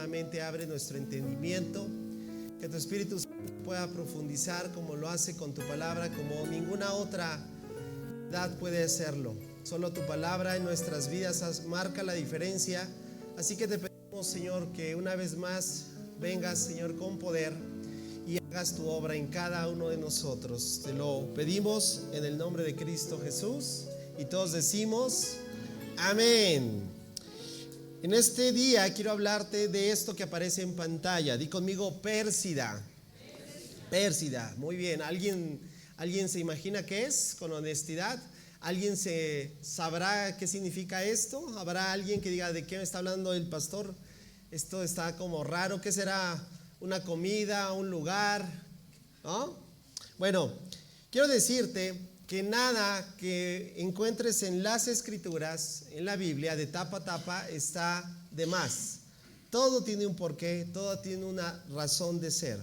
solamente abre nuestro entendimiento, que tu Espíritu Santo pueda profundizar como lo hace con tu palabra, como ninguna otra edad puede hacerlo. Solo tu palabra en nuestras vidas marca la diferencia. Así que te pedimos, Señor, que una vez más vengas, Señor, con poder y hagas tu obra en cada uno de nosotros. Te lo pedimos en el nombre de Cristo Jesús y todos decimos amén. En este día quiero hablarte de esto que aparece en pantalla. Di conmigo Pérsida. Pérsida, muy bien. ¿Alguien se imagina qué es con honestidad? ¿Alguien sabrá qué significa esto? ¿Habrá alguien que diga de qué me está hablando el pastor? Esto está como raro. ¿Qué será? ¿Una comida? ¿Un lugar? ¿No? Bueno, quiero decirte que nada que encuentres en las Escrituras, en la Biblia, de tapa a tapa, está de más. Todo tiene un porqué, todo tiene una razón de ser.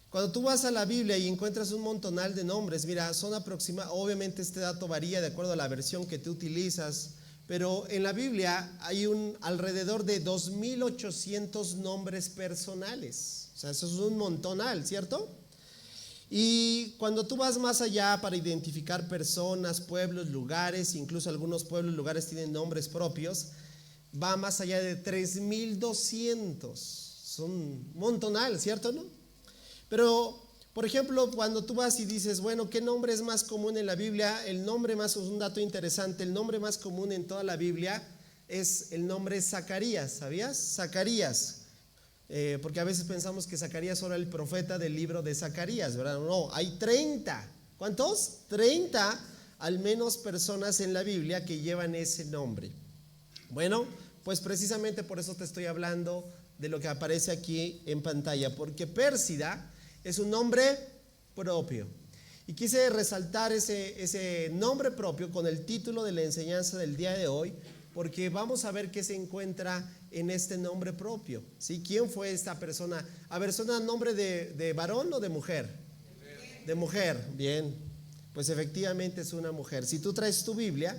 Cuando tú vas a la Biblia y encuentras un montonal de nombres, mira, son aproximadamente, obviamente este dato varía de acuerdo a la versión que tú utilizas, pero en la Biblia hay alrededor de 2,800 nombres personales. O sea, eso es un montonal, ¿cierto? Y cuando tú vas más allá para identificar personas, pueblos, lugares, incluso algunos pueblos, lugares tienen nombres propios, va más allá de 3,200. Son un montonal, ¿cierto, no? Pero, por ejemplo, cuando tú vas y dices, bueno, ¿qué nombre es más común en la Biblia? El nombre más, es un dato interesante, el nombre más común en toda la Biblia es el nombre Zacarías, ¿sabías? Zacarías, porque a veces pensamos que Zacarías era el profeta del libro de Zacarías, ¿verdad? No, hay 30, ¿cuántos? 30 al menos personas en la Biblia que llevan ese nombre. Bueno, pues precisamente por eso te estoy hablando de lo que aparece aquí en pantalla, porque Pérsida es un nombre propio. Y quise resaltar ese nombre propio con el título de la enseñanza del día de hoy, porque vamos a ver qué se encuentra en este nombre propio. ¿Sí? ¿Quién fue esta persona? A ver, ¿suena nombre de varón o de mujer? De mujer, bien. Pues efectivamente es una mujer. Si tú traes tu Biblia,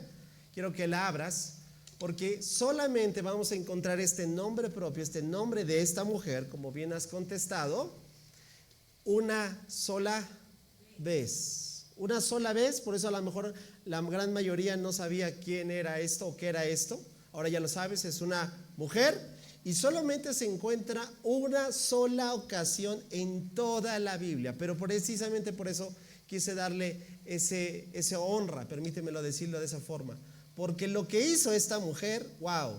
quiero que la abras, porque solamente vamos a encontrar este nombre propio, este nombre de esta mujer, como bien has contestado, una sola vez. Una sola vez, por eso a lo mejor la gran mayoría no sabía quién era esto o qué era esto. Ahora ya lo sabes, es una mujer y solamente se encuentra una sola ocasión en toda la Biblia. Pero precisamente por eso quise darle ese honra, permítemelo decirlo de esa forma. Porque lo que hizo esta mujer, wow,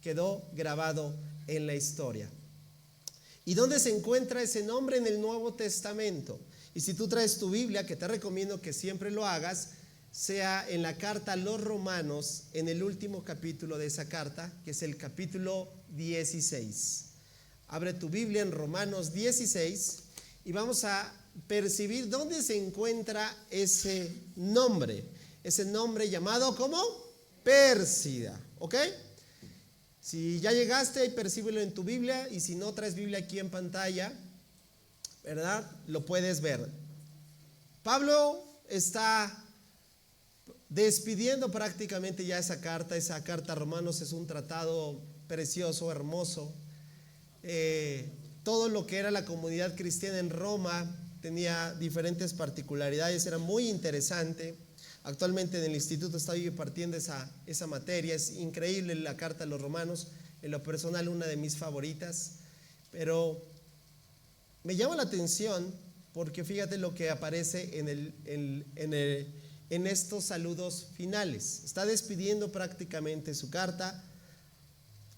quedó grabado en la historia. ¿Y dónde se encuentra ese nombre? En el Nuevo Testamento. Y si tú traes tu Biblia, que te recomiendo que siempre lo hagas, sea en la carta a los Romanos, en el último capítulo de esa carta, que es el capítulo 16. Abre tu Biblia en Romanos 16 y vamos a percibir dónde se encuentra ese nombre llamado ¿cómo? Pérsida, ¿ok? Si ya llegaste, percíbelo en tu Biblia, y si no traes Biblia aquí en pantalla, ¿verdad? Lo puedes ver. Pablo está despidiendo prácticamente ya esa carta a Romanos. Es un tratado precioso, hermoso. Todo lo que era la comunidad cristiana en Roma tenía diferentes particularidades, era muy interesante. Actualmente en el instituto estoy impartiendo esa materia. Es increíble la carta a los Romanos, en lo personal una de mis favoritas, pero me llama la atención porque fíjate lo que aparece en estos saludos finales. Está despidiendo prácticamente su carta.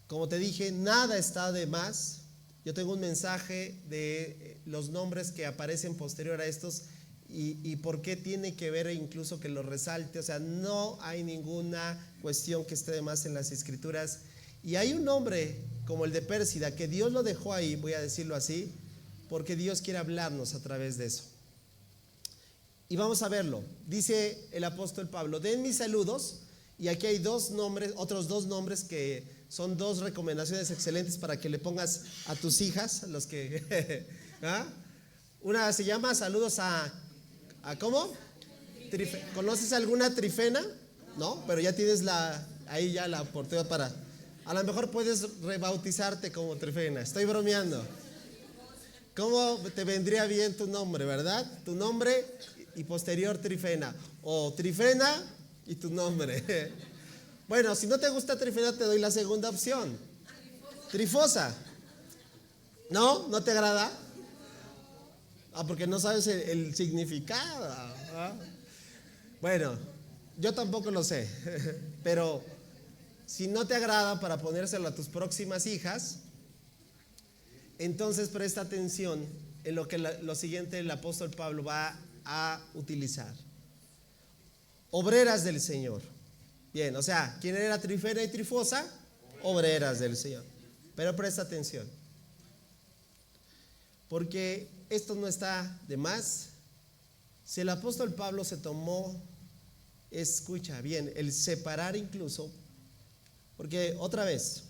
Como te dije, nada está de más. Yo tengo un mensaje de los nombres que aparecen posterior a estos y por qué tiene que ver, incluso que lo resalte. O sea, no hay ninguna cuestión que esté de más en las Escrituras. Y hay un nombre como el de Pérsida que Dios lo dejó ahí, voy a decirlo así, porque Dios quiere hablarnos a través de eso. Y vamos a verlo. Dice el apóstol Pablo: den mis saludos. Y aquí hay otros dos nombres que son dos recomendaciones excelentes para que le pongas a tus hijas, los que ¿ah? Una se llama saludos a ¿cómo? ¿Conoces alguna Trifena? No, pero ya tienes ahí ya la oportunidad A lo mejor puedes rebautizarte como Trifena. Estoy bromeando. ¿Cómo te vendría bien tu nombre, verdad? Tu nombre y posterior Trifena. O Trifena y tu nombre. Bueno, si no te gusta Trifena, te doy la segunda opción. Trifosa. ¿No? ¿No te agrada? Porque no sabes el significado. Bueno, yo tampoco lo sé. Pero si no te agrada para ponérselo a tus próximas hijas, entonces presta atención en lo siguiente el apóstol Pablo va a utilizar. Obreras del Señor. Bien, o sea, ¿quién era Trifena y Trifosa? Obreras del Señor. Pero presta atención, porque esto no está de más. Si el apóstol Pablo se tomó, escucha bien, el separar incluso, porque otra vez,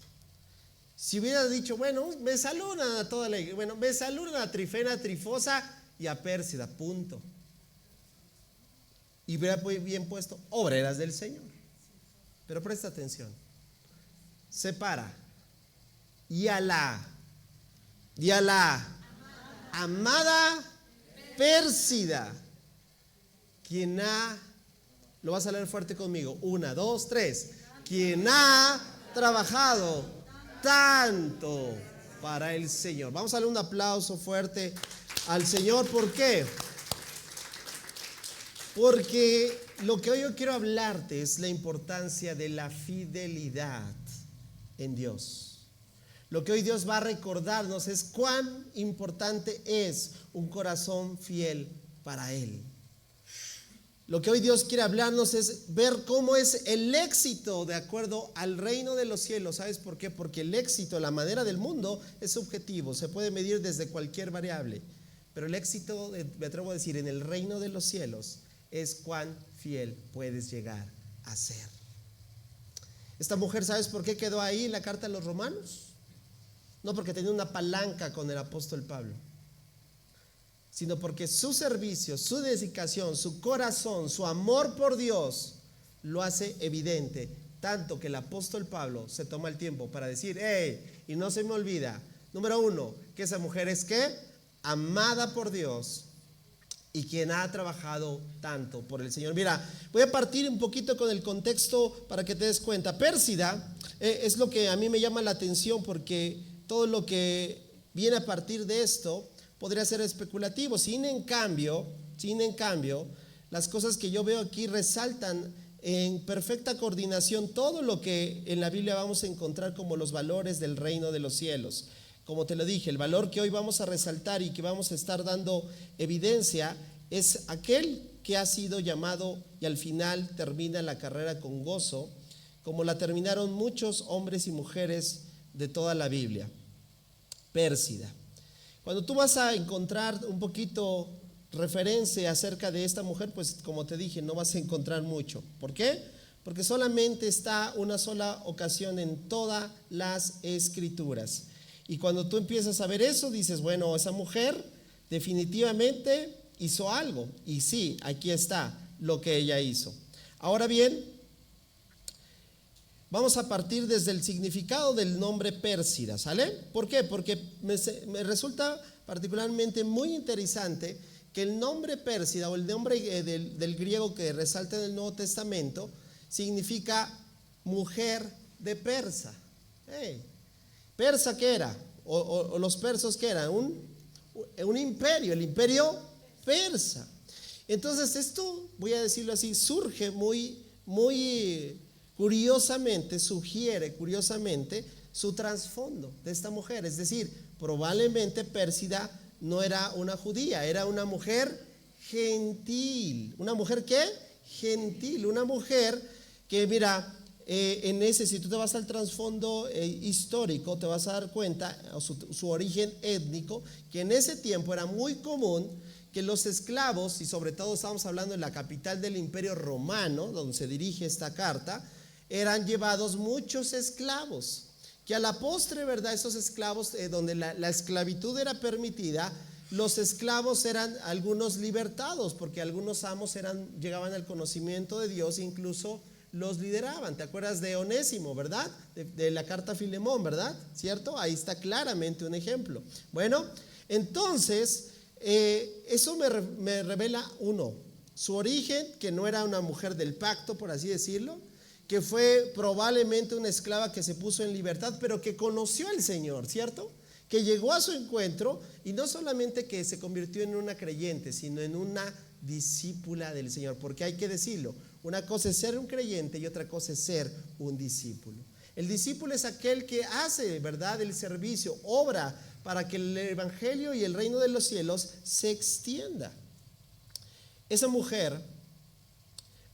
si hubiera dicho, bueno, me saludan a toda la iglesia, bueno, me saludan a Trifena, a Trifosa y a Pérsida, punto. Y hubiera bien puesto obreras del Señor. Pero presta atención, separa. Y a la amada Pérsida, quien lo vas a leer fuerte conmigo, 1, 2, 3, quien ha trabajado tanto para el Señor. Vamos a darle un aplauso fuerte al Señor. ¿Por qué? Porque lo que hoy yo quiero hablarte es la importancia de la fidelidad en Dios. Lo que hoy Dios va a recordarnos es cuán importante es un corazón fiel para Él. Lo que hoy Dios quiere hablarnos es ver cómo es el éxito de acuerdo al reino de los cielos. ¿Sabes por qué? Porque el éxito, la manera del mundo, es subjetivo, se puede medir desde cualquier variable. Pero el éxito, me atrevo a decir, en el reino de los cielos es cuán fiel puedes llegar a ser. Esta mujer, ¿sabes por qué quedó ahí en la carta a los romanos? No porque tenía una palanca con el apóstol Pablo, sino porque su servicio, su dedicación, su corazón, su amor por Dios lo hace evidente, tanto que el apóstol Pablo se toma el tiempo para decir, y no se me olvida, número 1, que esa mujer es ¿qué? Amada por Dios y quien ha trabajado tanto por el Señor. Mira, voy a partir un poquito con el contexto para que te des cuenta. Pérsida es lo que a mí me llama la atención, porque todo lo que viene a partir de esto podría ser especulativo. Sin en cambio, las cosas que yo veo aquí resaltan en perfecta coordinación todo lo que en la Biblia vamos a encontrar como los valores del reino de los cielos. Como te lo dije, el valor que hoy vamos a resaltar y que vamos a estar dando evidencia es aquel que ha sido llamado y al final termina la carrera con gozo, como la terminaron muchos hombres y mujeres de toda la Biblia. Pérsida. Cuando tú vas a encontrar un poquito referencia acerca de esta mujer, pues como te dije, no vas a encontrar mucho. ¿Por qué? Porque solamente está una sola ocasión en todas las escrituras. Y cuando tú empiezas a ver eso, dices, bueno, esa mujer definitivamente hizo algo. Y sí, aquí está lo que ella hizo. Ahora bien, vamos a partir desde el significado del nombre Pérsida, ¿sale? ¿Por qué? Porque me resulta particularmente muy interesante que el nombre Pérsida o el nombre del griego que resalta en el Nuevo Testamento significa mujer de Persa. ¿Persa qué era? O los persos ¿qué eran? Un imperio, el imperio persa. Entonces esto, voy a decirlo así, surge muy curiosamente, sugiere curiosamente su trasfondo de esta mujer. Es decir, probablemente Pérsida no era una judía, era una mujer gentil. ¿Una mujer qué? Gentil, una mujer que mira, si tú te vas al trasfondo histórico, te vas a dar cuenta, su origen étnico, que en ese tiempo era muy común que los esclavos, y sobre todo estamos hablando de la capital del Imperio Romano, donde se dirige esta carta, eran llevados muchos esclavos, que a la postre, ¿verdad? Esos esclavos, donde la esclavitud era permitida, los esclavos eran algunos libertados, porque algunos amos llegaban al conocimiento de Dios, incluso los lideraban. ¿Te acuerdas de Onésimo, verdad? De la carta a Filemón, ¿verdad? ¿Cierto? Ahí está claramente un ejemplo. Bueno, entonces, eso me revela su origen, que no era una mujer del pacto, por así decirlo, que fue probablemente una esclava que se puso en libertad, pero que conoció al Señor, ¿cierto? Que llegó a su encuentro y no solamente que se convirtió en una creyente, sino en una discípula del Señor, porque hay que decirlo, una cosa es ser un creyente y otra cosa es ser un discípulo. El discípulo es aquel que hace, ¿verdad?, el servicio, obra para que el evangelio y el reino de los cielos se extienda. Esa mujer,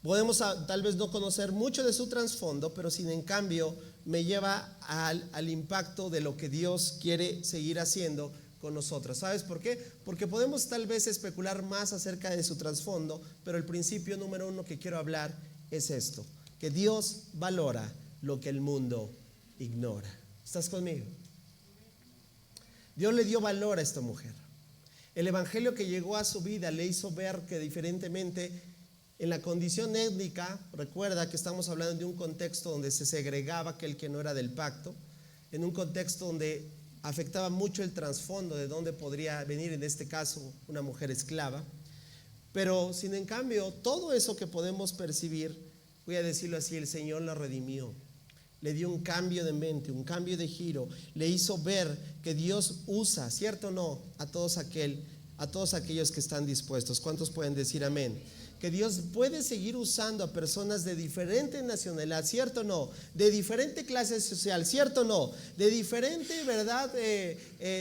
podemos tal vez no conocer mucho de su trasfondo, pero sin en cambio me lleva al impacto de lo que Dios quiere seguir haciendo con nosotros. ¿Sabes por qué? Porque podemos tal vez especular más acerca de su trasfondo, pero el principio número 1 que quiero hablar es esto: que Dios valora lo que el mundo ignora. ¿Estás conmigo? Dios le dio valor a esta mujer. El evangelio que llegó a su vida le hizo ver que diferentemente en la condición étnica, recuerda que estamos hablando de un contexto donde se segregaba aquel que no era del pacto, en un contexto donde afectaba mucho el trasfondo de dónde podría venir, en este caso, una mujer esclava. Pero sin en cambio, todo eso que podemos percibir, voy a decirlo así, el Señor la redimió. Le dio un cambio de mente, un cambio de giro. Le hizo ver que Dios usa, ¿cierto o no?, a todos aquellos que están dispuestos. ¿Cuántos pueden decir amén? Que Dios puede seguir usando a personas de diferente nacionalidad, ¿cierto o no? De diferente clase social, ¿cierto o no? De diferente, ¿verdad?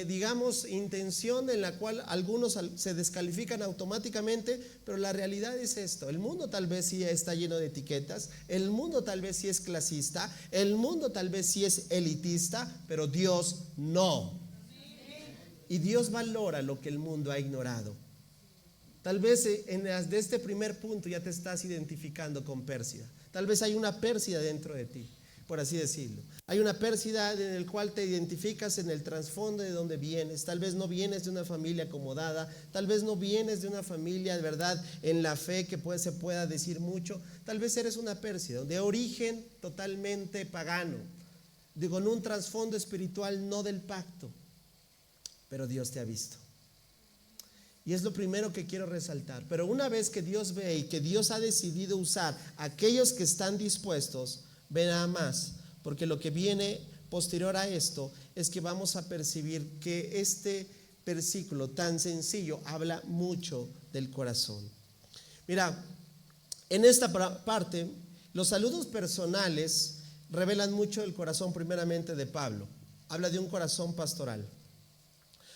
Digamos, intención en la cual algunos se descalifican automáticamente, pero la realidad es esto: el mundo tal vez sí está lleno de etiquetas, el mundo tal vez sí es clasista, el mundo tal vez sí es elitista, pero Dios no. Y Dios valora lo que el mundo ha ignorado. Tal vez de este primer punto ya te estás identificando con Pérsida. Tal vez hay una Pérsida dentro de ti, por así decirlo. Hay una Pérsida en el cual te identificas en el trasfondo de donde vienes. Tal vez no vienes de una familia acomodada, tal vez no vienes de una familia de verdad en la fe que se pueda decir mucho. Tal vez eres una Pérsida de origen totalmente pagano, con un trasfondo espiritual no del pacto, pero Dios te ha visto. Y es lo primero que quiero resaltar. Pero una vez que Dios ve y que Dios ha decidido usar a aquellos que están dispuestos, ve nada más, porque lo que viene posterior a esto es que vamos a percibir que este versículo tan sencillo habla mucho del corazón. Mira, en esta parte, los saludos personales revelan mucho el corazón primeramente de Pablo. Habla de un corazón pastoral.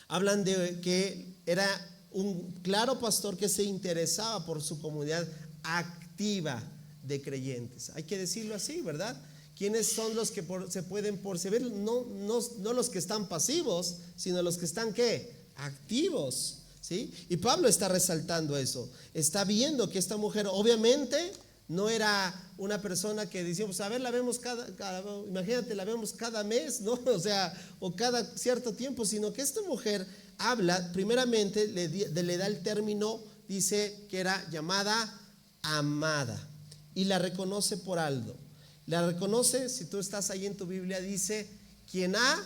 Hablan de que era un claro pastor que se interesaba por su comunidad activa de creyentes. Hay que decirlo así, ¿verdad? ¿Quiénes son los que se pueden percibir? No los que están pasivos, sino los que están, ¿qué? Activos, ¿sí? Y Pablo está resaltando eso. Está viendo que esta mujer obviamente no era una persona que decíamos, a ver, la vemos imagínate, la vemos cada mes, ¿no? O sea, o cada cierto tiempo, sino que esta mujer habla, primeramente le da el término, dice que era llamada amada, y la reconoce por algo. La reconoce, si tú estás ahí en tu Biblia, dice, quien ha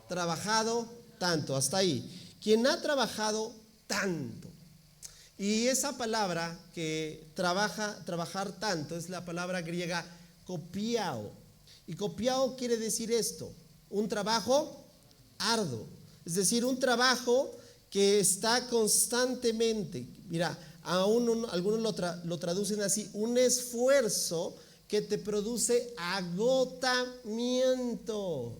trabajado tanto, hasta ahí, quien ha trabajado tanto. Y esa palabra que trabajar tanto, es la palabra griega kopiao. Y kopiao quiere decir esto: un trabajo arduo. Es decir, un trabajo que está constantemente, mira, algunos lo traducen así, un esfuerzo que te produce agotamiento.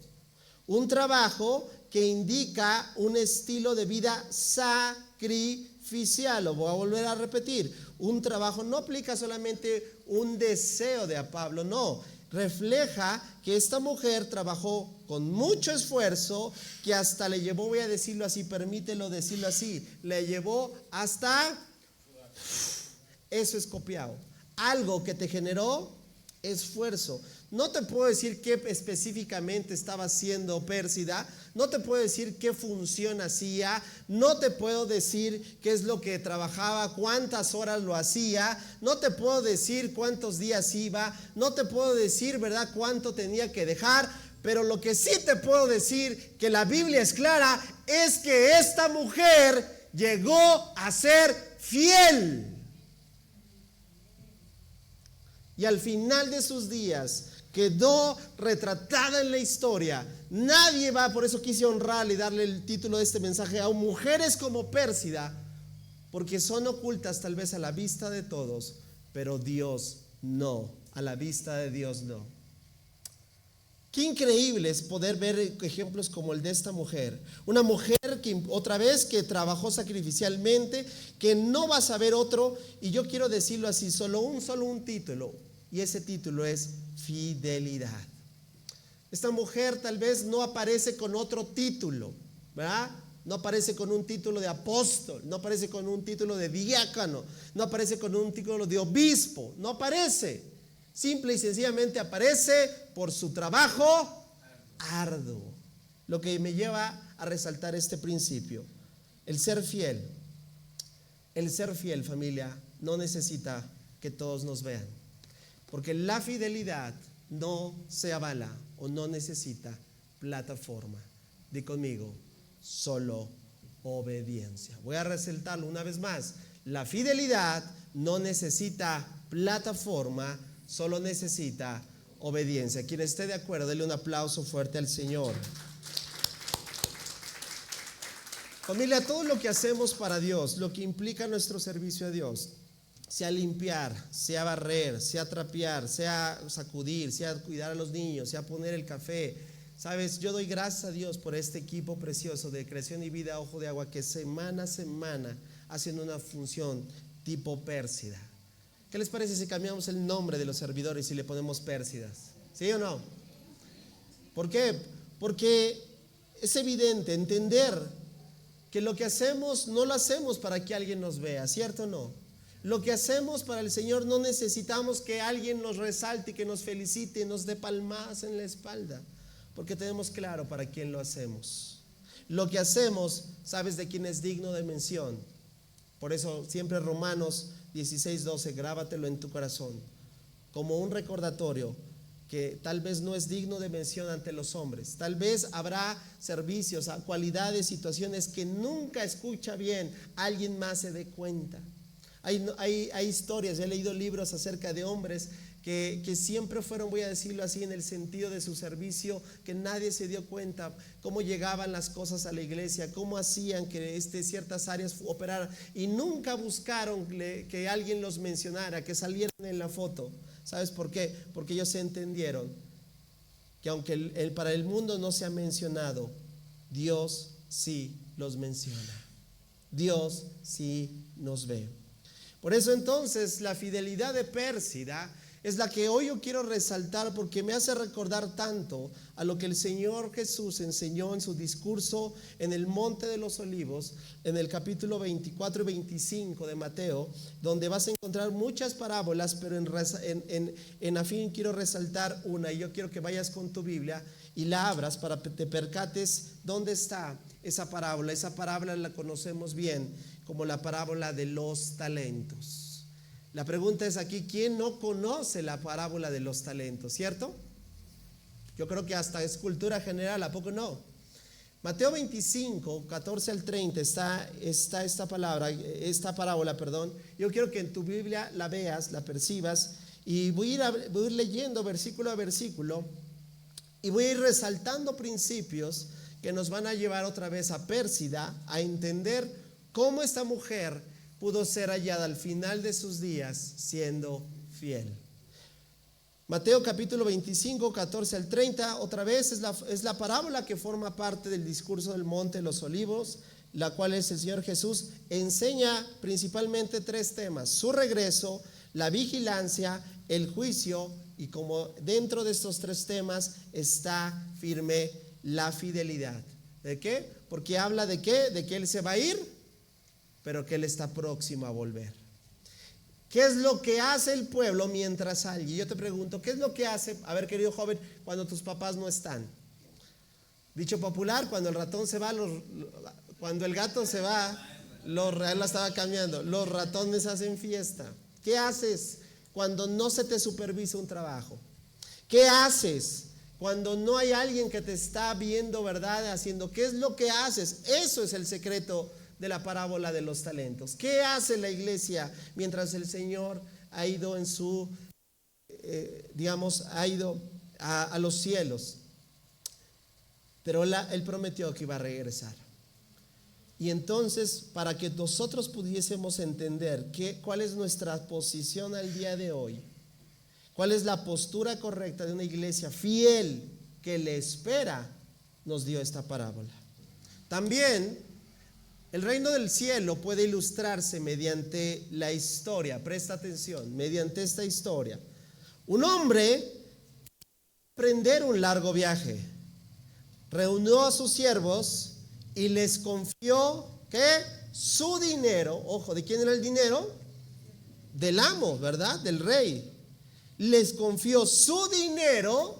Un trabajo que indica un estilo de vida sacrificial. Lo voy a volver a repetir. Un trabajo no aplica solamente un deseo de Pablo, no. Refleja que esta mujer trabajó con mucho esfuerzo, que hasta le llevó, voy a decirlo así, permítelo decirlo así, le llevó hasta, eso es copiado, algo que te generó esfuerzo. No te puedo decir qué específicamente estaba haciendo Pérsida, no te puedo decir qué función hacía, no te puedo decir qué es lo que trabajaba, cuántas horas lo hacía, no te puedo decir cuántos días iba, no te puedo decir, ¿verdad?, cuánto tenía que dejar, pero lo que sí te puedo decir, que la Biblia es clara, es que esta mujer llegó a ser fiel. Y al final de sus días quedó retratada en la historia. Nadie va, por eso quise honrarle y darle el título de este mensaje a mujeres como Pérsida, porque son ocultas tal vez a la vista de todos, pero Dios no, a la vista de Dios no. Qué increíble es poder ver ejemplos como el de esta mujer. Una mujer que otra vez que trabajó sacrificialmente, que no vas a ver otro, y yo quiero decirlo así, solo un título, y ese título es fidelidad. Esta mujer tal vez no aparece con otro título, ¿verdad? No aparece con un título de apóstol, no aparece con un título de diácono, no aparece con un título de obispo, no aparece. Simple y sencillamente aparece por su trabajo arduo. Lo que me lleva a resaltar este principio. El ser fiel, familia, no necesita que todos nos vean. Porque la fidelidad no se avala o no necesita plataforma. Di conmigo, solo obediencia. Voy a resaltarlo una vez más. La fidelidad no necesita plataforma, solo necesita obediencia. Quien esté de acuerdo, dele un aplauso fuerte al Señor. Familia, todo lo que hacemos para Dios, lo que implica nuestro servicio a Dios, sea limpiar, sea barrer, sea trapear, sea sacudir, sea cuidar a los niños, sea poner el café. Sabes, yo doy gracias a Dios por este equipo precioso de Creación y Vida Ojo de Agua que semana a semana hacen una función tipo Pérsida. ¿Qué les parece si cambiamos el nombre de los servidores y le ponemos Pérsidas? ¿Sí o no? ¿Por qué? Porque es evidente entender que lo que hacemos no lo hacemos para que alguien nos vea, ¿cierto o no? Lo que hacemos para el Señor no necesitamos que alguien nos resalte, que nos felicite, nos dé palmadas en la espalda, porque tenemos claro para quién lo hacemos. Lo que hacemos, ¿sabes de quién es digno de mención? Por eso siempre Romanos 16:12, grábatelo en tu corazón, como un recordatorio que tal vez no es digno de mención ante los hombres. Tal vez habrá servicios, cualidades, situaciones que nunca escucha bien, alguien más se dé cuenta. Hay historias, he leído libros acerca de hombres que siempre fueron, voy a decirlo así, en el sentido de su servicio, que nadie se dio cuenta cómo llegaban las cosas a la iglesia, cómo hacían que ciertas áreas operaran, y nunca buscaron que alguien los mencionara, que salieran en la foto. ¿Sabes por qué? Porque ellos entendieron que aunque para el mundo no se ha mencionado, Dios sí los menciona. Dios sí nos ve. Por eso entonces la fidelidad de Pérsida es la que hoy yo quiero resaltar, porque me hace recordar tanto a lo que el Señor Jesús enseñó en su discurso en el Monte de los Olivos, en el capítulo 24 y 25 de Mateo, donde vas a encontrar muchas parábolas, pero en afín quiero resaltar una, y yo quiero que vayas con tu Biblia y la abras para que te percates dónde está esa parábola. Esa parábola la conocemos bien como la parábola de los talentos. La pregunta es aquí, ¿quién no conoce la parábola de los talentos? ¿Cierto? Yo creo que hasta es cultura general, ¿a poco no? Mateo 25, 14 al 30 está esta parábola. Yo quiero que en tu Biblia la veas, la percibas, y voy a ir leyendo versículo a versículo, y voy a ir resaltando principios que nos van a llevar otra vez a Pérsida, a entender cómo esta mujer pudo ser hallada al final de sus días siendo fiel. Mateo capítulo 25, 14 al 30, otra vez es la parábola que forma parte del discurso del Monte de los Olivos, la cual el Señor Jesús enseña principalmente tres temas: su regreso, la vigilancia, el juicio, y como dentro de estos tres temas está firme la fidelidad. ¿De qué? Porque habla de qué, de que Él se va a ir, pero que Él está próximo a volver. ¿Qué es lo que hace el pueblo mientras alguien? Yo te pregunto, ¿qué es lo que hace, a ver, querido joven, cuando tus papás no están? Dicho popular, cuando el ratón se va, cuando el gato se va, él la estaba cambiando, los ratones hacen fiesta. ¿Qué haces cuando no se te supervisa un trabajo? ¿Qué haces cuando no hay alguien que te está viendo, verdad, haciendo? ¿Qué es lo que haces? Eso es el secreto de la parábola de los talentos. ¿Qué hace la iglesia mientras el Señor ha ido en su, ha ido a los cielos? Pero Él prometió que iba a regresar. Y entonces, para que nosotros pudiésemos entender cuál es nuestra posición al día de hoy, cuál es la postura correcta de una iglesia fiel que le espera, nos dio esta parábola. También, el reino del cielo puede ilustrarse mediante la historia. Presta atención, mediante esta historia. Un hombre emprender un largo viaje. Reunió a sus siervos y les confió que su dinero, ojo, ¿de quién era el dinero? Del amo, ¿verdad? Del rey. Les confió su dinero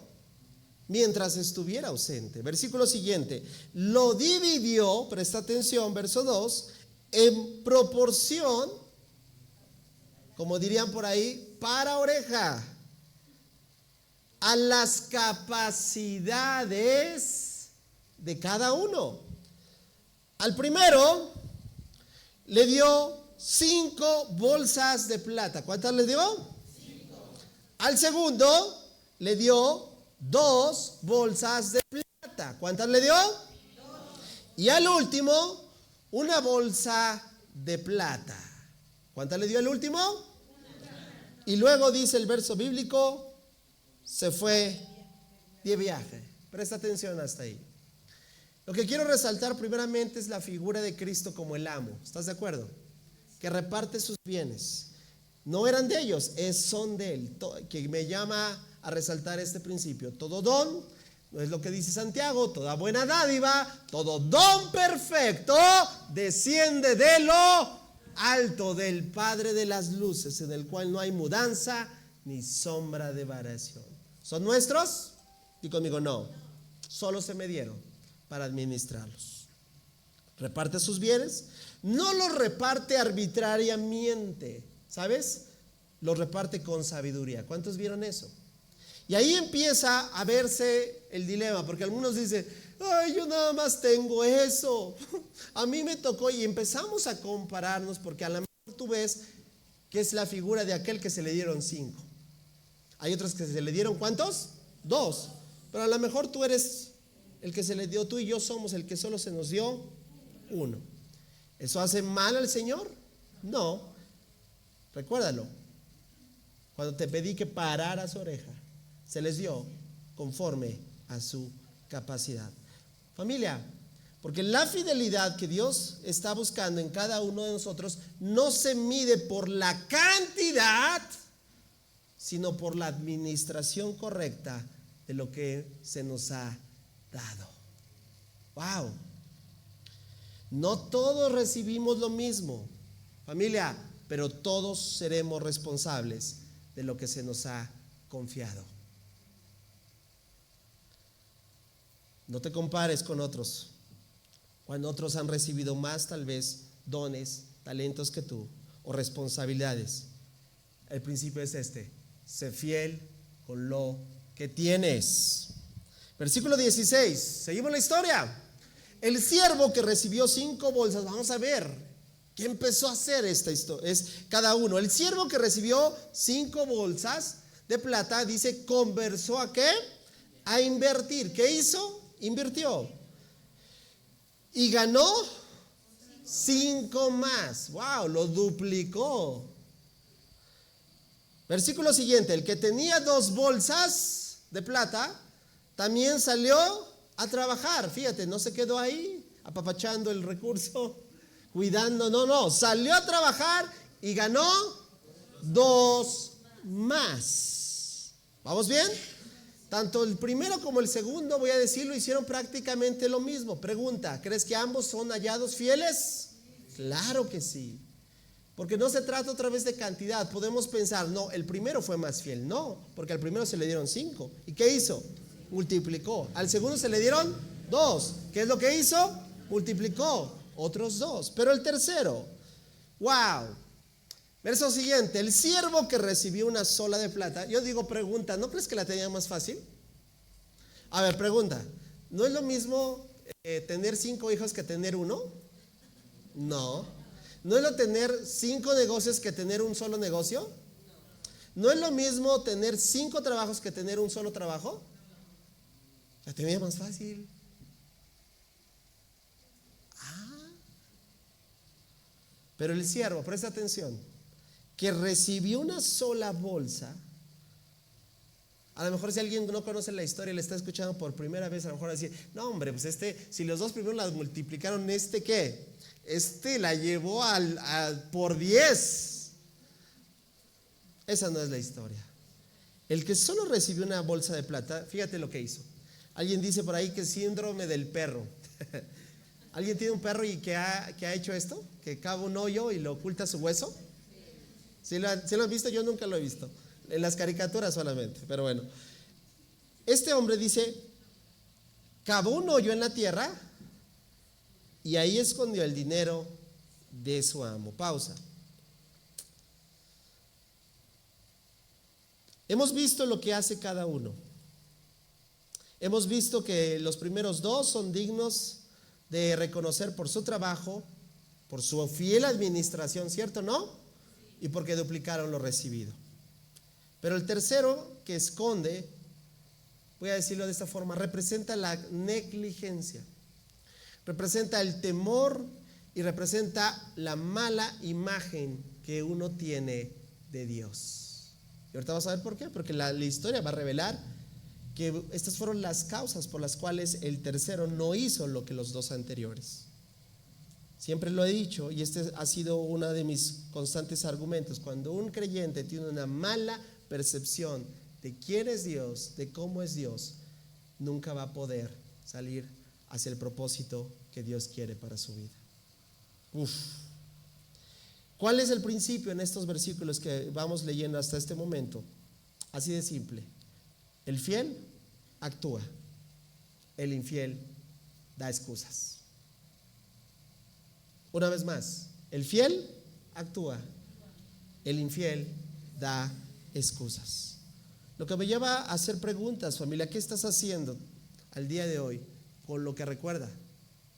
mientras estuviera ausente. Versículo siguiente. Lo dividió, presta atención, verso 2, en proporción, como dirían por ahí, para oreja, a las capacidades de cada uno. Al primero le dio 5 bolsas de plata. ¿Cuántas le dio? 5. Al segundo le dio 2 bolsas de plata. ¿Cuántas le dio? 2. Y al último, una bolsa de plata. ¿Cuántas le dio el último? 1. Y luego dice el verso bíblico, se fue de viaje. Presta atención hasta ahí. Lo que quiero resaltar primeramente es la figura de Cristo como el amo. ¿Estás de acuerdo? Que reparte sus bienes. No eran de ellos, son de Él. Que me llama a resaltar este principio. Todo don, no es lo que dice Santiago, toda buena dádiva, todo don perfecto desciende de lo alto, del Padre de las luces, en el cual no hay mudanza ni sombra de variación. ¿Son nuestros? Y conmigo no. Solo se me dieron para administrarlos. Reparte sus bienes, no los reparte arbitrariamente, ¿sabes? Los reparte con sabiduría. ¿Cuántos vieron eso? Y ahí empieza a verse el dilema, porque algunos dicen, ay, yo nada más tengo eso, a mí me tocó, y empezamos a compararnos, porque a lo mejor tú ves que es la figura de aquel que se le dieron 5. Hay otros que se le dieron, ¿cuántos? 2. Pero a lo mejor tú eres el que se le dio, tú y yo somos el que solo se nos dio 1. ¿Eso hace mal al Señor? No. Recuérdalo. Cuando te pedí que parara su oreja, se les dio conforme a su capacidad. Familia, porque la fidelidad que Dios está buscando en cada uno de nosotros no se mide por la cantidad, sino por la administración correcta de lo que se nos ha dado. Wow. No todos recibimos lo mismo, familia, pero todos seremos responsables de lo que se nos ha confiado. No te compares con otros. Cuando otros han recibido más, tal vez, dones, talentos que tú, o responsabilidades. El principio es este: sé fiel con lo que tienes. Versículo 16, seguimos la historia. El siervo que recibió 5 bolsas, vamos a ver qué empezó a hacer esta historia. Es cada uno. El siervo que recibió 5 bolsas de plata, dice, conversó ¿a qué? A invertir. ¿Qué hizo? Invirtió. Y ganó 5 más. Wow, lo duplicó. Versículo siguiente, el que tenía 2 bolsas de plata también salió a trabajar. Fíjate, no se quedó ahí apapachando el recurso, cuidando, no, salió a trabajar y ganó 2 más. ¿Vamos bien? Tanto el primero como el segundo, voy a decirlo, hicieron prácticamente lo mismo. Pregunta, ¿crees que ambos son hallados fieles? Claro que sí. Porque no se trata otra vez de cantidad. Podemos pensar, no, el primero fue más fiel. No, porque al primero se le dieron 5. ¿Y qué hizo? Multiplicó. Al segundo se le dieron 2. ¿Qué es lo que hizo? Multiplicó otros 2. Pero el tercero, wow. Verso siguiente, el siervo que recibió una sola de plata. Yo digo, pregunta, ¿no crees que la tenía más fácil? A ver, pregunta, ¿no es lo mismo tener 5 hijos que tener uno? No. ¿No es lo tener 5 negocios que tener un solo negocio? ¿No es lo mismo tener 5 trabajos que tener un solo trabajo? La tenía más fácil. Pero el siervo, presta atención, que recibió una sola bolsa. A lo mejor si alguien no conoce la historia y le está escuchando por primera vez, a lo mejor va a decir, no hombre, pues si los dos primeros las multiplicaron, ¿qué? La llevó por 10. Esa no es la historia. El que solo recibió una bolsa de plata, fíjate lo que hizo. Alguien dice por ahí que síndrome del perro. ¿Alguien tiene un perro y que ha hecho esto? Que cava un hoyo y lo oculta su hueso. ¿Sí lo han visto? Yo nunca lo he visto. En las caricaturas solamente, pero bueno. Este hombre dice, cavó un hoyo en la tierra y ahí escondió el dinero de su amo. Pausa. Hemos visto lo que hace cada uno. Hemos visto que los primeros 2 son dignos de reconocer por su trabajo, por su fiel administración, ¿cierto? ¿No? Y porque duplicaron lo recibido. Pero el tercero, que esconde, voy a decirlo de esta forma, representa la negligencia, representa el temor y representa la mala imagen que uno tiene de Dios. Y ahorita vamos a ver por qué, porque la historia va a revelar que estas fueron las causas por las cuales el tercero no hizo lo que los 2 anteriores. Siempre lo he dicho, y este ha sido uno de mis constantes argumentos: cuando un creyente tiene una mala percepción de quién es Dios, de cómo es Dios, nunca va a poder salir hacia el propósito que Dios quiere para su vida. ¿Cuál es el principio en estos versículos que vamos leyendo hasta este momento? Así de simple. El fiel actúa, el infiel da excusas. Una vez más, el fiel actúa, el infiel da excusas. Lo que me lleva a hacer preguntas, familia: ¿qué estás haciendo al día de hoy con lo que recuerda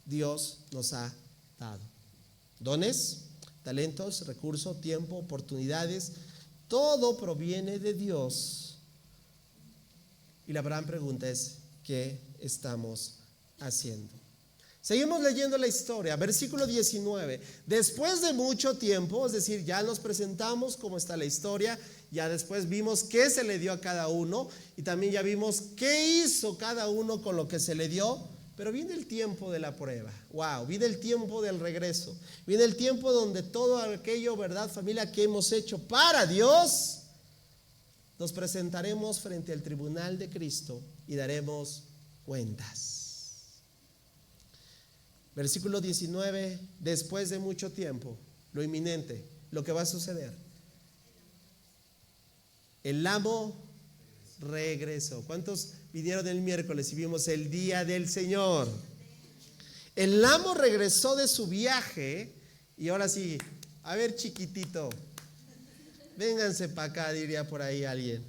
Dios nos ha dado? Dones, talentos, recursos, tiempo, oportunidades, todo proviene de Dios. Y la gran pregunta es, ¿qué estamos haciendo? Seguimos leyendo la historia, versículo 19. Después de mucho tiempo, es decir, ya nos presentamos cómo está la historia, ya después vimos qué se le dio a cada uno y también ya vimos qué hizo cada uno con lo que se le dio. Pero viene el tiempo de la prueba. Wow, viene el tiempo del regreso. Viene el tiempo donde todo aquello, ¿verdad, familia?, que hemos hecho para Dios, nos presentaremos frente al tribunal de Cristo y daremos cuentas. Versículo 19, después de mucho tiempo, lo inminente, lo que va a suceder. El amo regresó. ¿Cuántos vinieron el miércoles y vimos el día del Señor? El amo regresó de su viaje y ahora sí, a ver, chiquitito, vénganse para acá, diría por ahí alguien.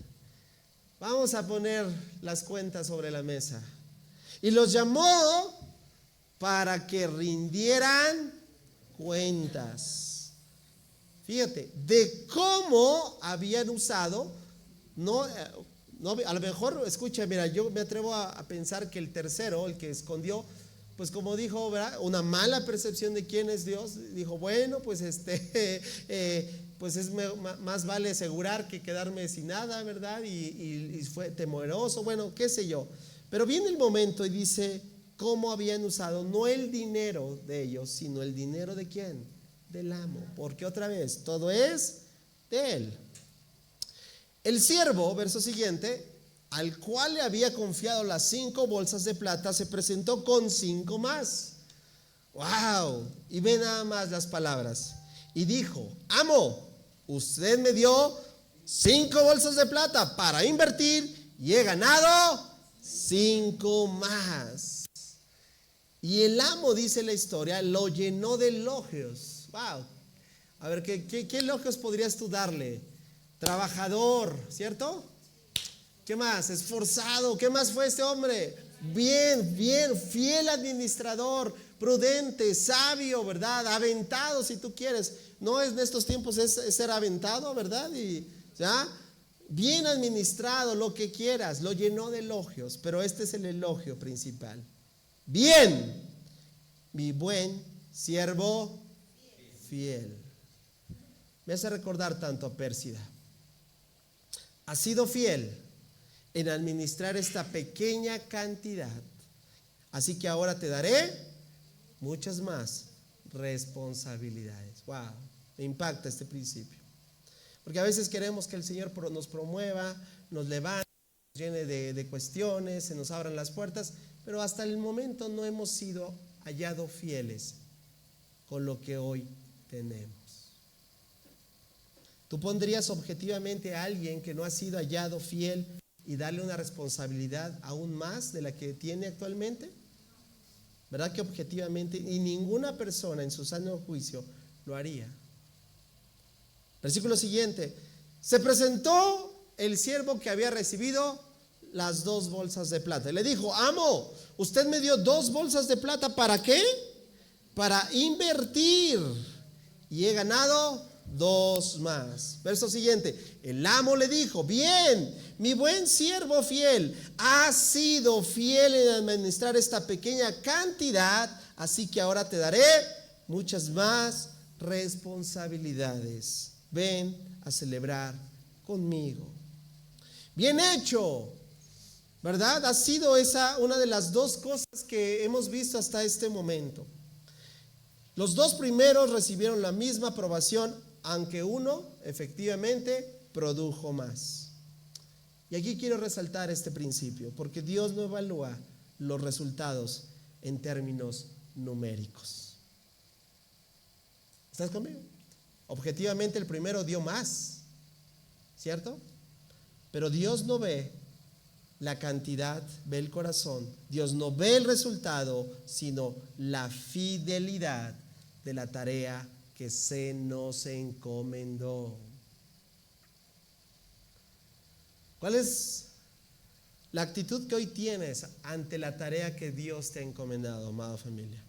Vamos a poner las cuentas sobre la mesa. Y los llamó para que rindieran cuentas. Fíjate, de cómo habían usado, no, a lo mejor, escucha, mira, yo me atrevo a pensar que el tercero, el que escondió, pues como dijo, ¿verdad?, una mala percepción de quién es Dios, dijo, bueno, pues pues es más vale asegurar que quedarme sin nada, ¿verdad? Y fue temeroso, bueno, qué sé yo. Pero viene el momento y dice cómo habían usado no el dinero de ellos, sino el dinero de quién, del amo, porque otra vez todo es de él. El siervo, verso siguiente, al cual le había confiado las 5 bolsas de plata, se presentó con 5 más. ¡Wow! Y ve nada más las palabras. y dijo: amo, usted me dio 5 bolsas de plata para invertir y he ganado 5 más. Y el amo, dice la historia, lo llenó de elogios. Wow. A ver, ¿qué elogios podrías tú darle? Trabajador, ¿cierto? ¿Qué más? Esforzado. ¿Qué más fue este hombre? Bien, fiel administrador, prudente, sabio, ¿verdad? Aventado, si tú quieres. No es en estos tiempos, es ser aventado, ¿verdad? Y ya, bien administrado, lo que quieras. Lo llenó de elogios, pero este es el elogio principal. Bien, mi buen siervo fiel. Me hace recordar tanto a Pérsida. Has sido fiel en administrar esta pequeña cantidad, así que ahora te daré muchas más responsabilidades. Wow, me impacta este principio, porque a veces queremos que el Señor nos promueva, nos levante, nos llene de cuestiones, se nos abran las puertas, pero hasta el momento no hemos sido hallados fieles con lo que hoy tenemos. ¿Tú pondrías objetivamente a alguien que no ha sido hallado fiel y darle una responsabilidad aún más de la que tiene actualmente? ¿Verdad que objetivamente? Y ninguna persona en su sano juicio lo haría. Versículo siguiente. Se presentó el siervo que había recibido las 2 bolsas de plata. Y le dijo: amo, usted me dio 2 bolsas de plata. ¿Para qué? Para invertir. Y he ganado 2 más. Verso siguiente. El amo le dijo: bien, mi buen siervo fiel, has sido fiel en administrar esta pequeña cantidad, así que ahora te daré muchas más responsabilidades. Ven a celebrar conmigo. Bien hecho, ¿verdad? Ha sido esa una de las 2 cosas que hemos visto hasta este momento. Los 2 primeros recibieron la misma aprobación, aunque uno efectivamente produjo más. Y aquí quiero resaltar este principio, porque Dios no evalúa los resultados en términos numéricos. ¿Estás conmigo? Objetivamente el primero dio más, ¿cierto? Pero Dios no ve la cantidad, ve el corazón. Dios no ve el resultado, sino la fidelidad de la tarea que se nos encomendó. ¿Cuál es la actitud que hoy tienes ante la tarea que Dios te ha encomendado, amada familia?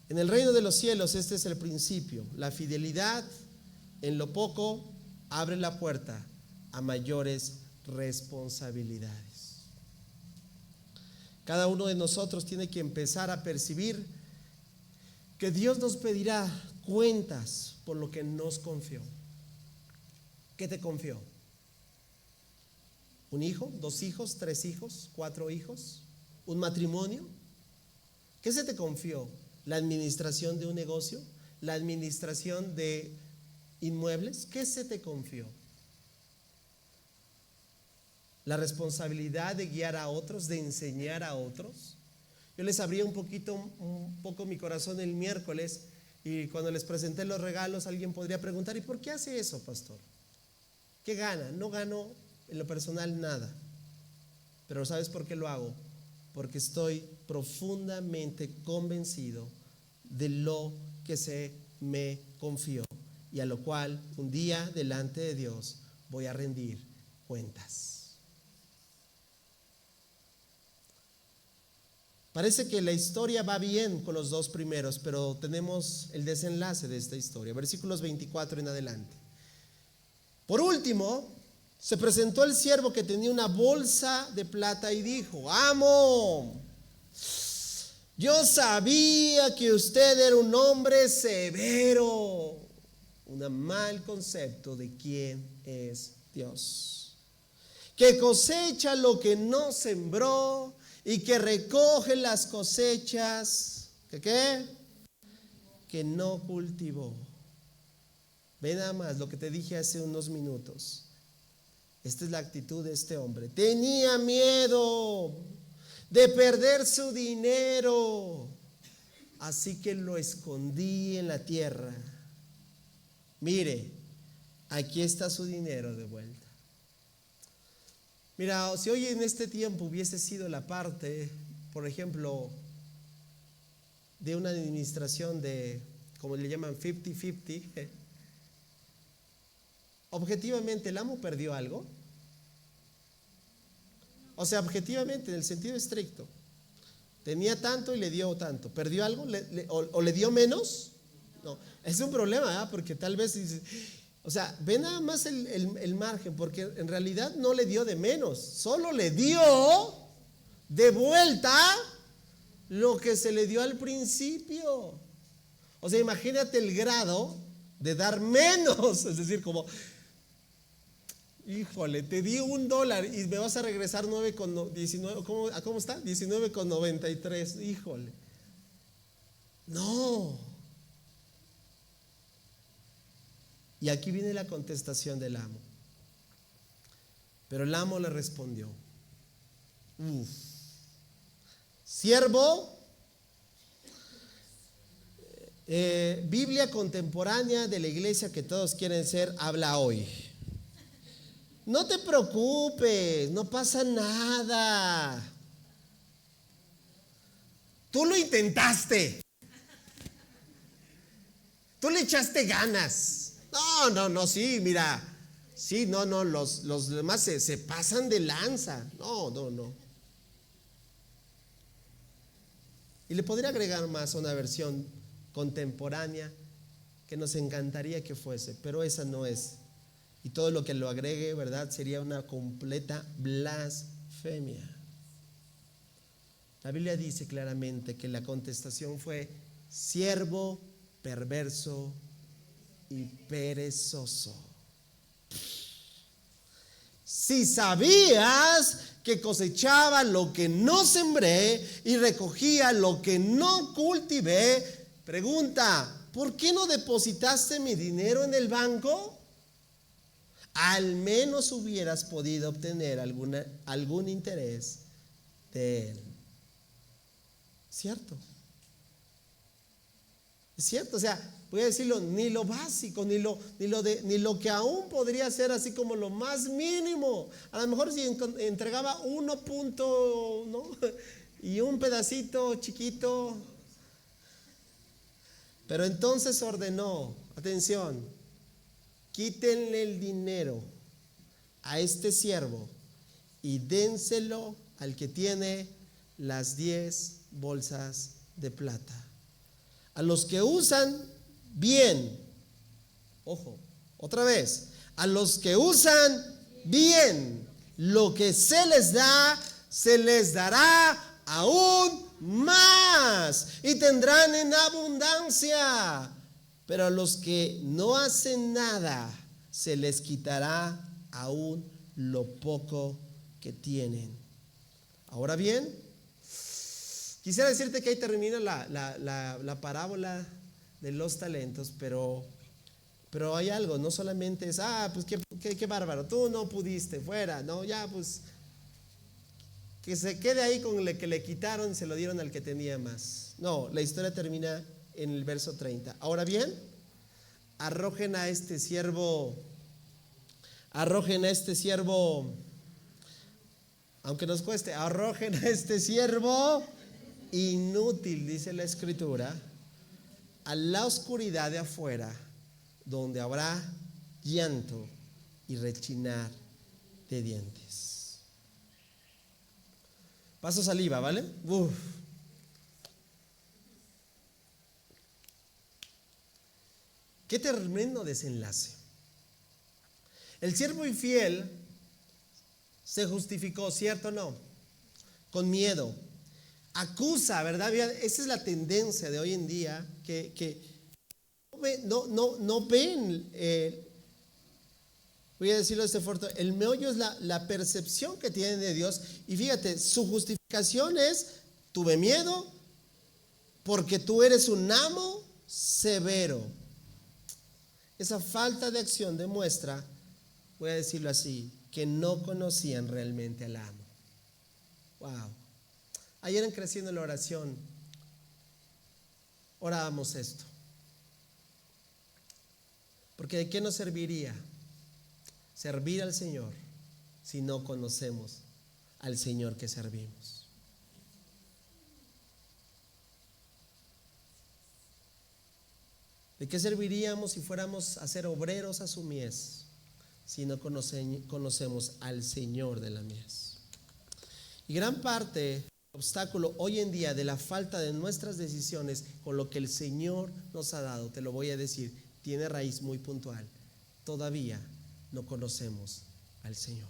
En el reino de los cielos este es el principio. La fidelidad en lo poco abre la puerta a mayores responsabilidades. Cada uno de nosotros tiene que empezar a percibir que Dios nos pedirá cuentas por lo que nos confió. ¿Qué te confió? ¿Un hijo? ¿2 hijos? ¿3 hijos? ¿4 hijos? ¿Un matrimonio? ¿Qué se te confió? ¿La administración de un negocio? ¿La administración de inmuebles? ¿Qué se te confió? ¿La responsabilidad de guiar a otros, de enseñar a otros? Yo les abrí un poco mi corazón el miércoles, y cuando les presenté los regalos, alguien podría preguntar: ¿y por qué hace eso, pastor? ¿Qué gana? No gano en lo personal nada. Pero ¿sabes por qué lo hago? Porque estoy profundamente convencido de lo que se me confió, y a lo cual un día delante de Dios voy a rendir cuentas. Parece que la historia va bien con los 2 primeros, pero tenemos el desenlace de esta historia. Versículos 24 en adelante. Por último, se presentó el siervo que tenía una bolsa de plata y dijo: amo, yo sabía que usted era un hombre severo. Un mal concepto de quién es Dios. Que cosecha lo que no sembró y que recoge las cosechas que no cultivó. Ve nada más lo que te dije hace unos minutos. Esta es la actitud de este hombre. Tenía miedo de perder su dinero. así que lo escondí en la tierra. Mire, aquí está su dinero de vuelta. Mira, si hoy en este tiempo hubiese sido la parte, por ejemplo, de una administración de, como le llaman, 50-50, objetivamente, ¿el amo perdió algo? O sea, objetivamente, en el sentido estricto, tenía tanto y le dio tanto. ¿Perdió algo? ¿O le dio menos? No, es un problema, ¿eh? Porque tal vez, o sea, ve nada más el margen, porque en realidad no le dio de menos, solo le dio de vuelta lo que se le dio al principio. O sea, imagínate el grado de dar menos, es decir, como, híjole, te di $1 y me vas a regresar 9,19, ¿cómo está? 19,93, híjole. No. Y aquí viene la contestación del amo. Pero el amo le respondió: siervo, Biblia contemporánea de la iglesia que todos quieren ser, habla hoy. No te preocupes, no pasa nada. Tú lo intentaste. Tú le echaste ganas. No, sí, mira. Sí, no, los demás se pasan de lanza. No. Y le podría agregar más una versión contemporánea que nos encantaría que fuese, pero esa no es. Y todo lo que lo agregue, ¿verdad?, sería una completa blasfemia. La Biblia dice claramente que la contestación fue: siervo perverso y perezoso. Si sabías que cosechaba lo que no sembré y recogía lo que no cultivé, pregunta: ¿por qué no depositaste mi dinero en el banco? Al menos hubieras podido obtener algún interés de él. ¿Cierto? Es cierto, o sea, voy a decirlo, ni lo básico, ni lo que aún podría ser así como lo más mínimo. A lo mejor si entregaba 1 punto, ¿no?, y un pedacito chiquito. Pero entonces ordenó: atención, quítenle el dinero a este siervo y dénselo al que tiene las 10 bolsas de plata. A los que usan bien, ojo, otra vez, a los que usan bien lo que se les dará aún más y tendrán en abundancia. Pero a los que no hacen nada, se les quitará aún lo poco que tienen. Ahora bien, quisiera decirte que ahí termina la parábola de los talentos, pero hay algo. No solamente es: pues qué bárbaro, tú no pudiste, fuera, no, ya, pues que se quede ahí con lo que le quitaron y se lo dieron al que tenía más. No, la historia termina en el verso 30. Ahora bien, arrojen a este siervo, aunque nos cueste, arrojen a este siervo inútil, dice la escritura, a la oscuridad de afuera, donde habrá llanto y rechinar de dientes. Paso saliva, ¿vale? Qué tremendo desenlace. El siervo infiel se justificó, ¿cierto o no? Con miedo. Acusa, ¿verdad? Esa es la tendencia de hoy en día, que no ven, voy a decirlo de este fuerte, el meollo es la percepción que tienen de Dios. Y fíjate, su justificación es: tuve miedo porque tú eres un amo severo. Esa falta de acción demuestra, voy a decirlo así, que no conocían realmente al amo. Wow. Ayer en Creciendo en la Oración oramos esto. Porque ¿de qué nos serviría servir al Señor si no conocemos al Señor que servimos? ¿De qué serviríamos si fuéramos a ser obreros a su mies si no conocemos al Señor de la mies? Y gran parte del obstáculo hoy en día de la falta de nuestras decisiones con lo que el Señor nos ha dado, te lo voy a decir, tiene raíz muy puntual. Todavía no conocemos al Señor.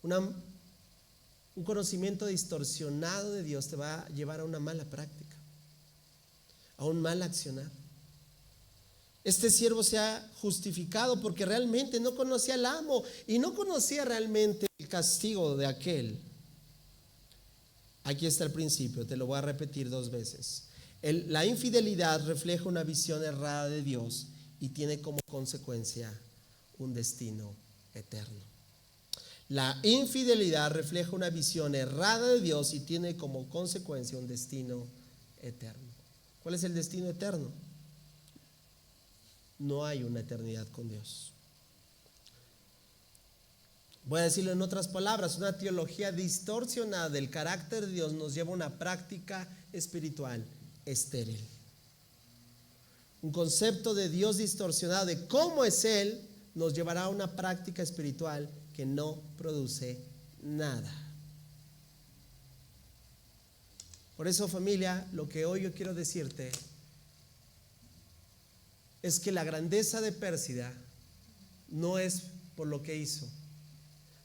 Un conocimiento distorsionado de Dios te va a llevar a una mala práctica, a un mal accionar. Este siervo se ha justificado porque realmente no conocía al amo y no conocía realmente el castigo de aquel. Aquí está el principio, te lo voy a repetir 2 veces. La infidelidad refleja una visión errada de Dios y tiene como consecuencia un destino eterno. La infidelidad refleja una visión errada de Dios y tiene como consecuencia un destino eterno. ¿Cuál es el destino eterno? No hay una eternidad con Dios. Voy a decirlo en otras palabras, una teología distorsionada del carácter de Dios nos lleva a una práctica espiritual estéril. Un concepto de Dios distorsionado de cómo es Él nos llevará a una práctica espiritual que no produce nada. Por eso, familia, lo que hoy yo quiero decirte es que la grandeza de Pérsida no es por lo que hizo,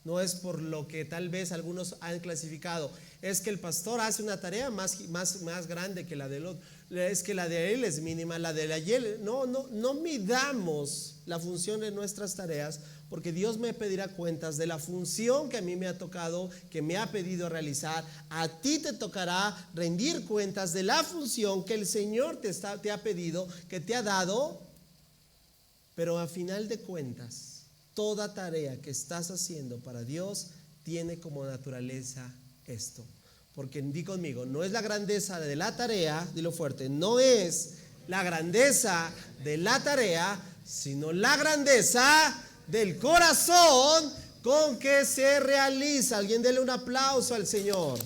no es por lo que tal vez algunos han clasificado. Es que el pastor hace una tarea más grande que la del otro. Es que la de él es mínima, la de ayer. No midamos la función de nuestras tareas, porque Dios me pedirá cuentas de la función que a mí me ha tocado, que me ha pedido realizar. A ti te tocará rendir cuentas de la función que el Señor te ha pedido, que te ha dado. Pero a final de cuentas, toda tarea que estás haciendo para Dios tiene como naturaleza esto. Porque di conmigo, no es la grandeza de la tarea, dilo fuerte, no es la grandeza de la tarea, sino la grandeza del corazón con que se realiza. Alguien dele un aplauso al Señor.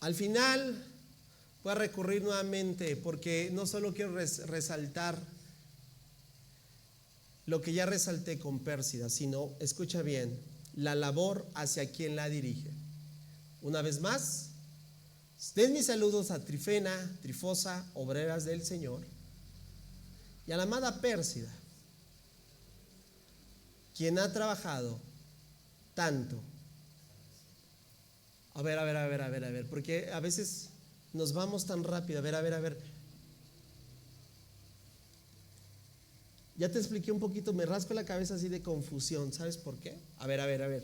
Al final voy a recurrir nuevamente, porque no solo quiero resaltar lo que ya resalté con Pérsida, sino, escucha bien, la labor hacia quien la dirige. Una vez más, den mis saludos a Trifena, Trifosa, obreras del Señor, y a la amada Pérsida, quien ha trabajado tanto. A ver, porque a veces nos vamos tan rápido. A ver. Ya te expliqué un poquito, me rasco la cabeza así de confusión. ¿Sabes por qué? A ver.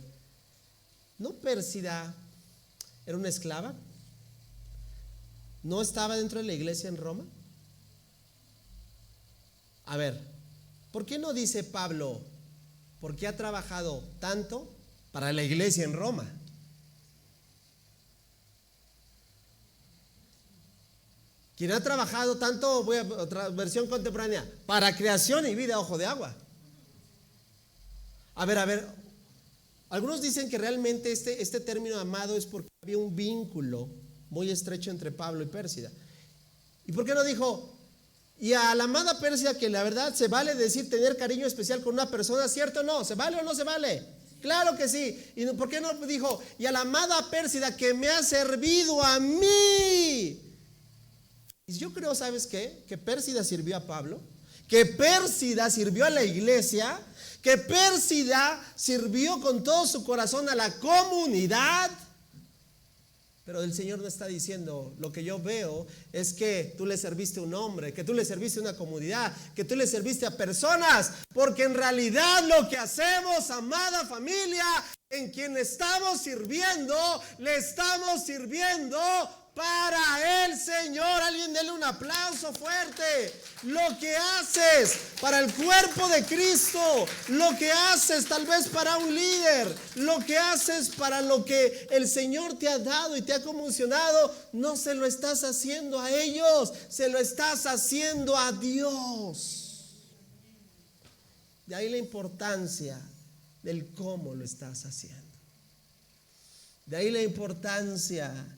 ¿No Pérsida era una esclava? ¿No estaba dentro de la iglesia en Roma? A ver, ¿por qué no dice Pablo, porque ha trabajado tanto para la iglesia en Roma? Quien ha trabajado tanto, voy a otra versión contemporánea, para creación y vida, ojo de agua. A ver. Algunos dicen que realmente este término amado es porque había un vínculo muy estrecho entre Pablo y Pérsida. ¿Y por qué no dijo, y a la amada Pérsida, que la verdad se vale decir tener cariño especial con una persona, ¿cierto o no? ¿Se vale o no se vale? Claro que sí. ¿Y por qué no dijo, y a la amada Pérsida que me ha servido a mí? Y yo creo, ¿sabes qué? Que Pérsida sirvió a Pablo, que Pérsida sirvió a la iglesia, que Pérsida sirvió con todo su corazón a la comunidad. Pero el Señor no está diciendo, lo que yo veo es que tú le serviste a un hombre, que tú le serviste a una comunidad, que tú le serviste a personas, porque en realidad lo que hacemos, amada familia, en quien estamos sirviendo, le estamos sirviendo para el Señor. Alguien dele un aplauso fuerte. Lo que haces para el cuerpo de Cristo, lo que haces tal vez para un líder, lo que haces para lo que el Señor te ha dado y te ha comisionado, no se lo estás haciendo a ellos, se lo estás haciendo a Dios. De ahí la importancia del cómo lo estás haciendo. De ahí la importancia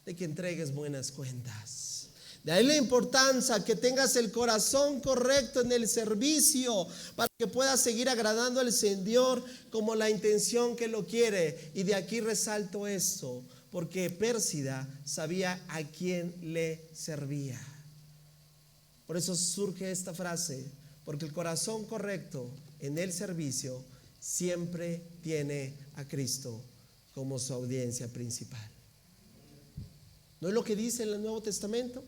de que entregues buenas cuentas. De ahí la importancia que tengas el corazón correcto en el servicio para que puedas seguir agradando al Señor como la intención que lo quiere. Y de aquí resalto esto, porque Pérsida sabía a quién le servía. Por eso surge esta frase, porque el corazón correcto en el servicio siempre tiene a Cristo como su audiencia principal. ¿No es lo que dice en el Nuevo Testamento?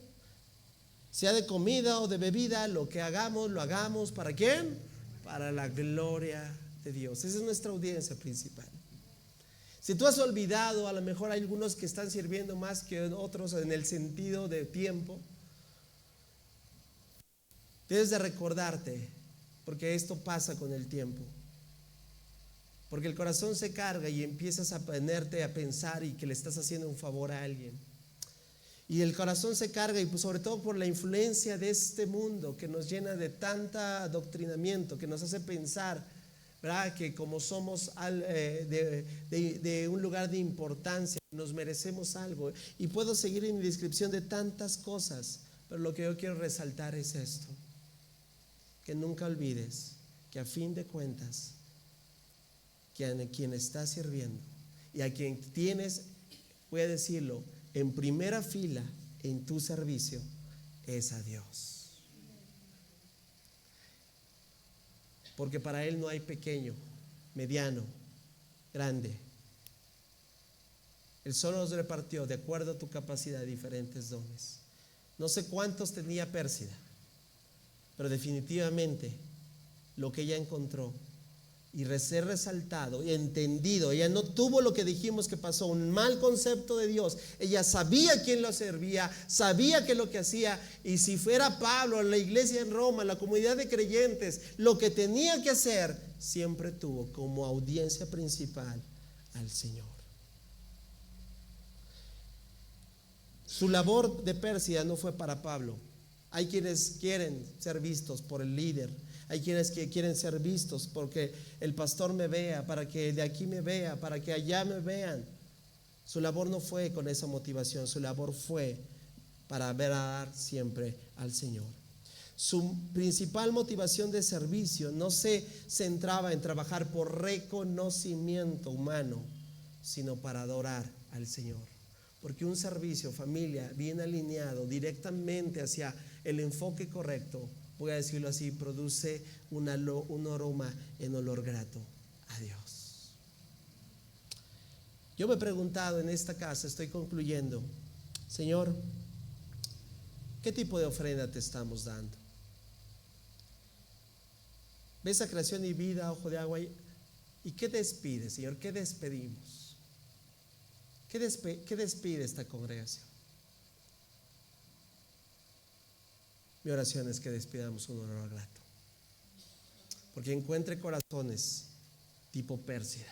Sea de comida o de bebida, lo que hagamos, lo hagamos ¿para quién? Para la gloria de Dios. Esa es nuestra audiencia principal. Si tú has olvidado, a lo mejor hay algunos que están sirviendo más que otros en el sentido de tiempo. Debes de recordarte, porque esto pasa con el tiempo. Porque el corazón se carga y empiezas a ponerte a pensar y que le estás haciendo un favor a alguien. Y el corazón se carga, y pues sobre todo por la influencia de este mundo que nos llena de tanta adoctrinamiento, que nos hace pensar, ¿verdad?, que como somos de un lugar de importancia, nos merecemos algo. Y puedo seguir en mi descripción de tantas cosas, pero lo que yo quiero resaltar es esto: que nunca olvides que a fin de cuentas, que a quien estás sirviendo y a quien tienes, voy a decirlo, en primera fila en tu servicio, es a Dios. Porque para Él no hay pequeño, mediano, grande. Él solo nos repartió de acuerdo a tu capacidad diferentes dones. No sé cuántos tenía Pérsida, pero definitivamente lo que ella encontró y ser resaltado y entendido, ella no tuvo lo que dijimos que pasó, un mal concepto de Dios. Ella sabía quién lo servía, sabía qué es lo que hacía, y si fuera Pablo, la iglesia en Roma, la comunidad de creyentes, lo que tenía que hacer, siempre tuvo como audiencia principal al Señor. Su labor de Pérsida no fue para Pablo. Hay quienes quieren ser vistos por el líder, hay quienes que quieren ser vistos porque el pastor me vea, para que de aquí me vea, para que allá me vean. Su labor no fue con esa motivación, su labor fue para dar siempre al Señor. Su principal motivación de servicio no se centraba en trabajar por reconocimiento humano, sino para adorar al Señor. Porque un servicio, familia, bien alineado directamente hacia el enfoque correcto, voy a decirlo así, produce un aroma en olor grato a Dios. Yo me he preguntado en esta casa, estoy concluyendo, Señor, ¿qué tipo de ofrenda te estamos dando? ¿Ves a creación y vida, ojo de agua? ¿Y qué despide, Señor? ¿Qué despedimos? ¿Qué despide esta congregación? Mi oración es que despidamos un olor grato, porque encuentre corazones tipo Pérsida,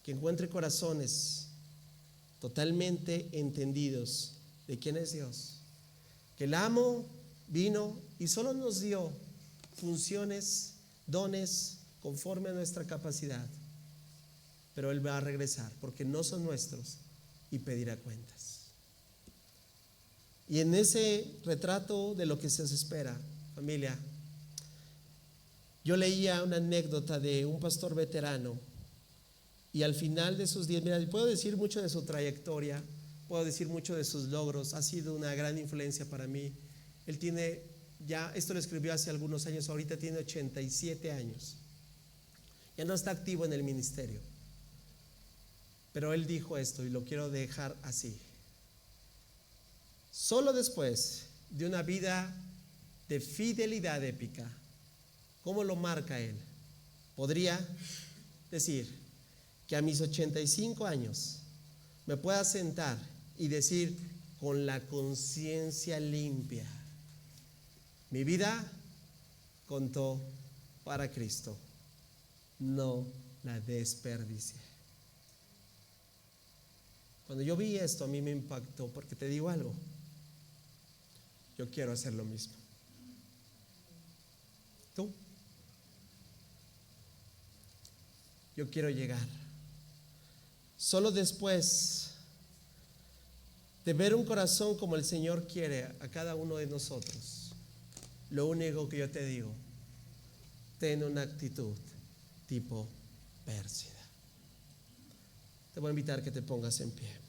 que encuentre corazones totalmente entendidos de quién es Dios, que el amo vino y solo nos dio funciones, dones conforme a nuestra capacidad, pero Él va a regresar porque no son nuestros y pedirá cuentas. Y en ese retrato de lo que se espera, familia, yo leía una anécdota de un pastor veterano, y al final de sus días, mira, puedo decir mucho de su trayectoria, puedo decir mucho de sus logros, ha sido una gran influencia para mí. Él tiene ya, esto lo escribió hace algunos años, ahorita tiene 87 años, ya no está activo en el ministerio, pero él dijo esto y lo quiero dejar así: solo después de una vida de fidelidad épica, ¿cómo lo marca él? Podría decir que a mis 85 años me pueda sentar y decir con la conciencia limpia: mi vida contó para Cristo, no la desperdicié. Cuando yo vi esto, a mí me impactó, porque te digo algo, yo quiero hacer lo mismo. ¿Tú? Yo quiero llegar. Solo después de ver un corazón como el Señor quiere a cada uno de nosotros, lo único que yo te digo: ten una actitud tipo Pérsida. Te voy a invitar que te pongas en pie.